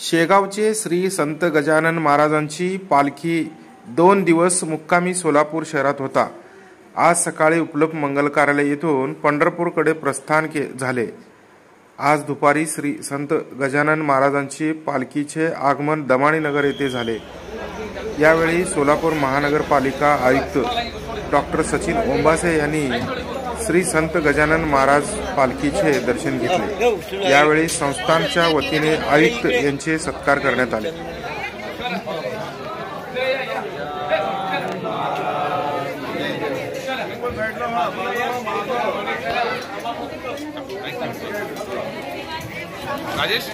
शेगावचे श्री संत गजानन महाराजांची पालखी 2 दिवस मुक्कामी सोलापूर शहरात होता। आज सकाळी उपलब्ध मंगल कार्यालय येथून पंढरपूरकडे प्रस्थान झाले। आज दुपारी श्री संत गजानन महाराजांची पालखीचे आगमन दमाणी नगर येथे झाले। यावेळी सोलापूर महानगरपालिका आयुक्त डॉक्टर सचिन ओंबासे यांनी श्री संत गजानन महाराज पालखीचे दर्शन घेतले। यावेळी संस्थानच्या वतीने आयुक्त यांचे सत्कार करण्यात आले। राजेश